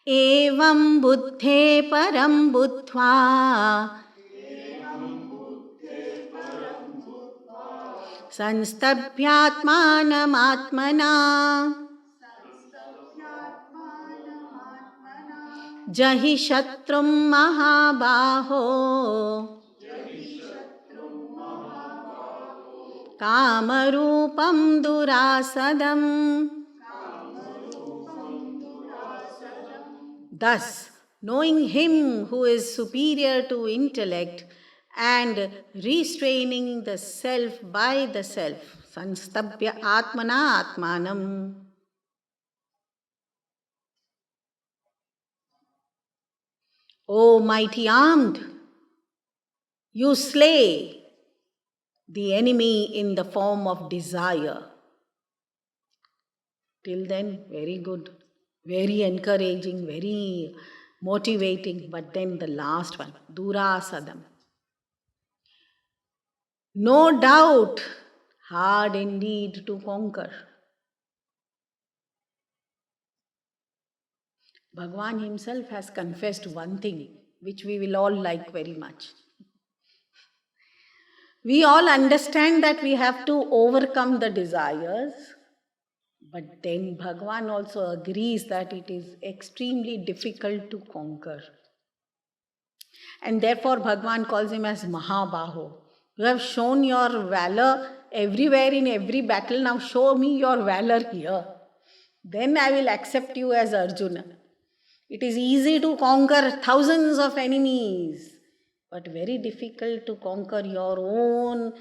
Evam buddhe param buddhva Sanstabhyatmanam Jahi Shatrum Mahabaho Kamarupam Durasadam. Thus, knowing him who is superior to intellect and restraining the self by the self, Sanstabhya Atmana Atmanam. O mighty armed, you slay the enemy in the form of desire. Till then, very good, very encouraging, very motivating. But then the last one, Durasadam. No doubt, hard indeed to conquer. Bhagavan himself has confessed one thing, which we will all like very much. We all understand that we have to overcome the desires, but then Bhagavan also agrees that it is extremely difficult to conquer. And therefore Bhagavan calls him as Mahabaho. You have shown your valor everywhere in every battle, now show me your valor here. Then I will accept you as Arjuna. It is easy to conquer thousands of enemies, but very difficult to conquer your own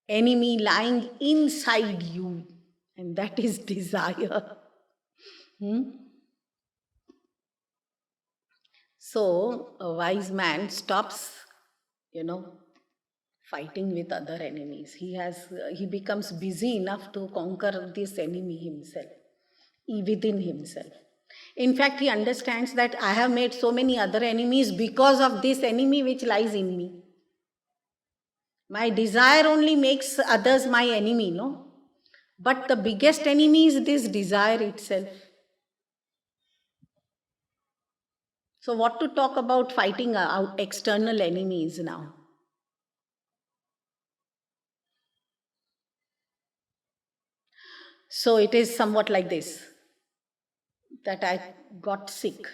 enemy lying inside you, and that is desire. So a wise man stops, fighting with other enemies. He becomes busy enough to conquer this enemy himself, within himself. In fact, he understands that I have made so many other enemies because of this enemy which lies in me. My desire only makes others my enemy, no? But the biggest enemy is this desire itself. So what to talk about fighting out external enemies now? So it is somewhat like this, that I got sick.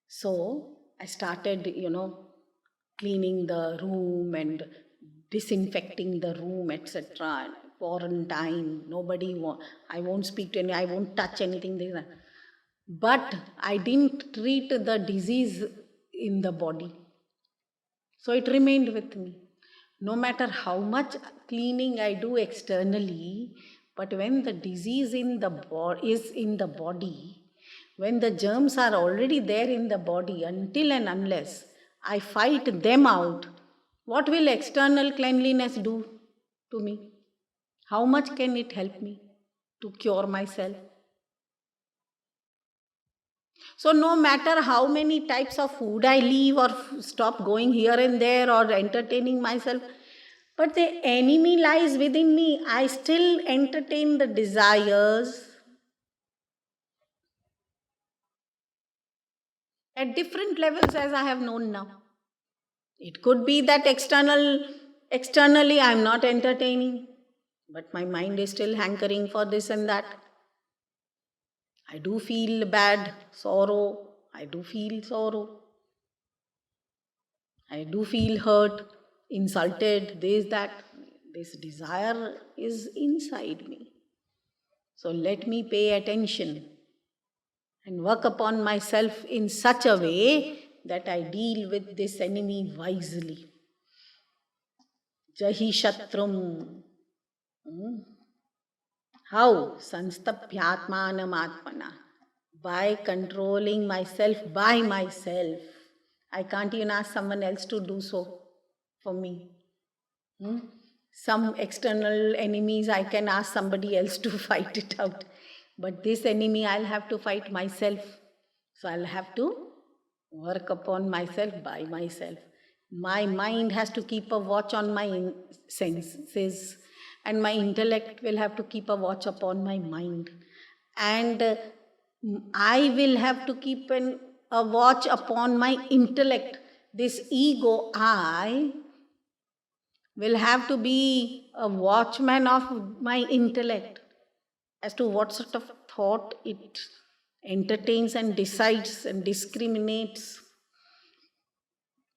So I started, cleaning the room and disinfecting the room, etc. Quarantine, I won't speak to any, I won't touch anything. But I didn't treat the disease in the body. So it remained with me. No matter how much cleaning I do externally, but when the disease is in the body, when the germs are already there in the body, until and unless I fight them out, what will external cleanliness do to me? How much can it help me to cure myself? So no matter how many types of food I leave or stop going here and there or entertaining myself, but the enemy lies within me. I still entertain the desires at different levels as I have known now. It could be that externally I am not entertaining, but my mind is still hankering for this and that. I do feel bad, sorrow. I do feel sorrow. I do feel hurt, insulted, that. This desire is inside me. So let me pay attention and work upon myself in such a way that I deal with this enemy wisely. Jahi Shatrum. How? Sanstabhyatmanam atmana. By controlling myself by myself. I can't even ask someone else to do so for me. Some external enemies I can ask somebody else to fight it out. But this enemy I'll have to fight myself. So I'll have to work upon myself by myself. My mind has to keep a watch on my senses, and my intellect will have to keep a watch upon my mind. And I will have to keep a watch upon my intellect. This ego, I, will have to be a watchman of my intellect as to what sort of thought it entertains and decides and discriminates.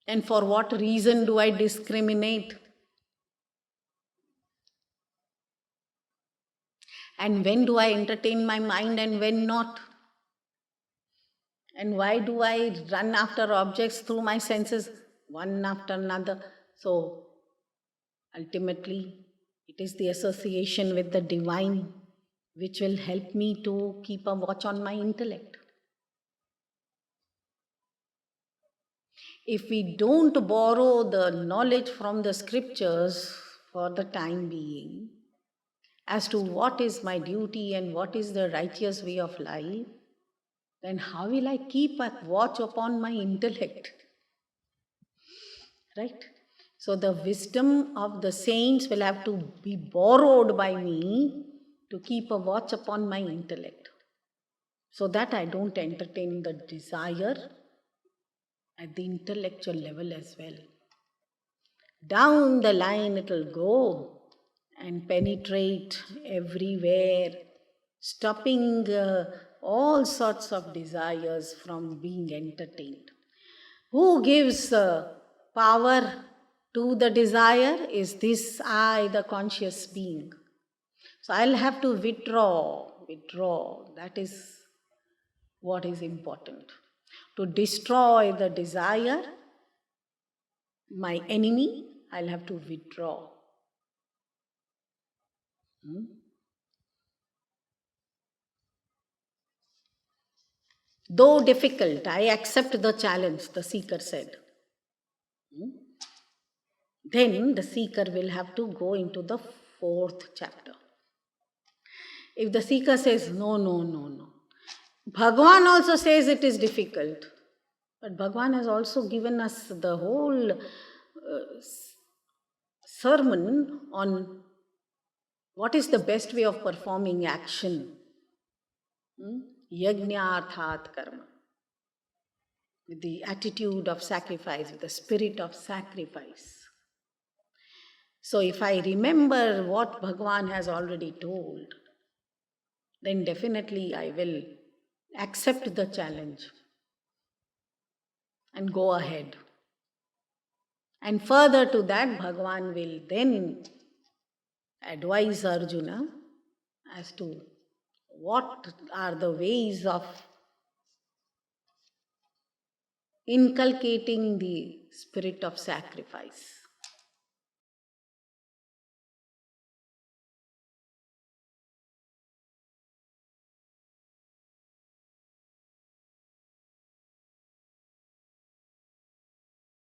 And for what reason do I discriminate? And when do I entertain my mind and when not? And why do I run after objects through my senses, one after another? So ultimately, it is the association with the divine which will help me to keep a watch on my intellect. If we don't borrow the knowledge from the scriptures for the time being as to what is my duty and what is the righteous way of life, then how will I keep a watch upon my intellect? Right? So the wisdom of the saints will have to be borrowed by me to keep a watch upon my intellect, so that I don't entertain the desire at the intellectual level as well. Down the line it will go and penetrate everywhere, stopping all sorts of desires from being entertained. Who gives power to the desire is this I, the conscious being. So I'll have to withdraw. That is what is important. To destroy the desire, my enemy, I'll have to withdraw. Though difficult, I accept the challenge, the seeker said. Then the seeker will have to go into the 4th chapter. If the seeker says, no, Bhagavan also says it is difficult. But Bhagavan has also given us the whole sermon on what is the best way of performing action. Yajna-arthat karma. With the attitude of sacrifice, with the spirit of sacrifice. So if I remember what Bhagavan has already told, then definitely I will accept the challenge and go ahead. And further to that, Bhagavan will then advise Arjuna as to what are the ways of inculcating the spirit of sacrifice.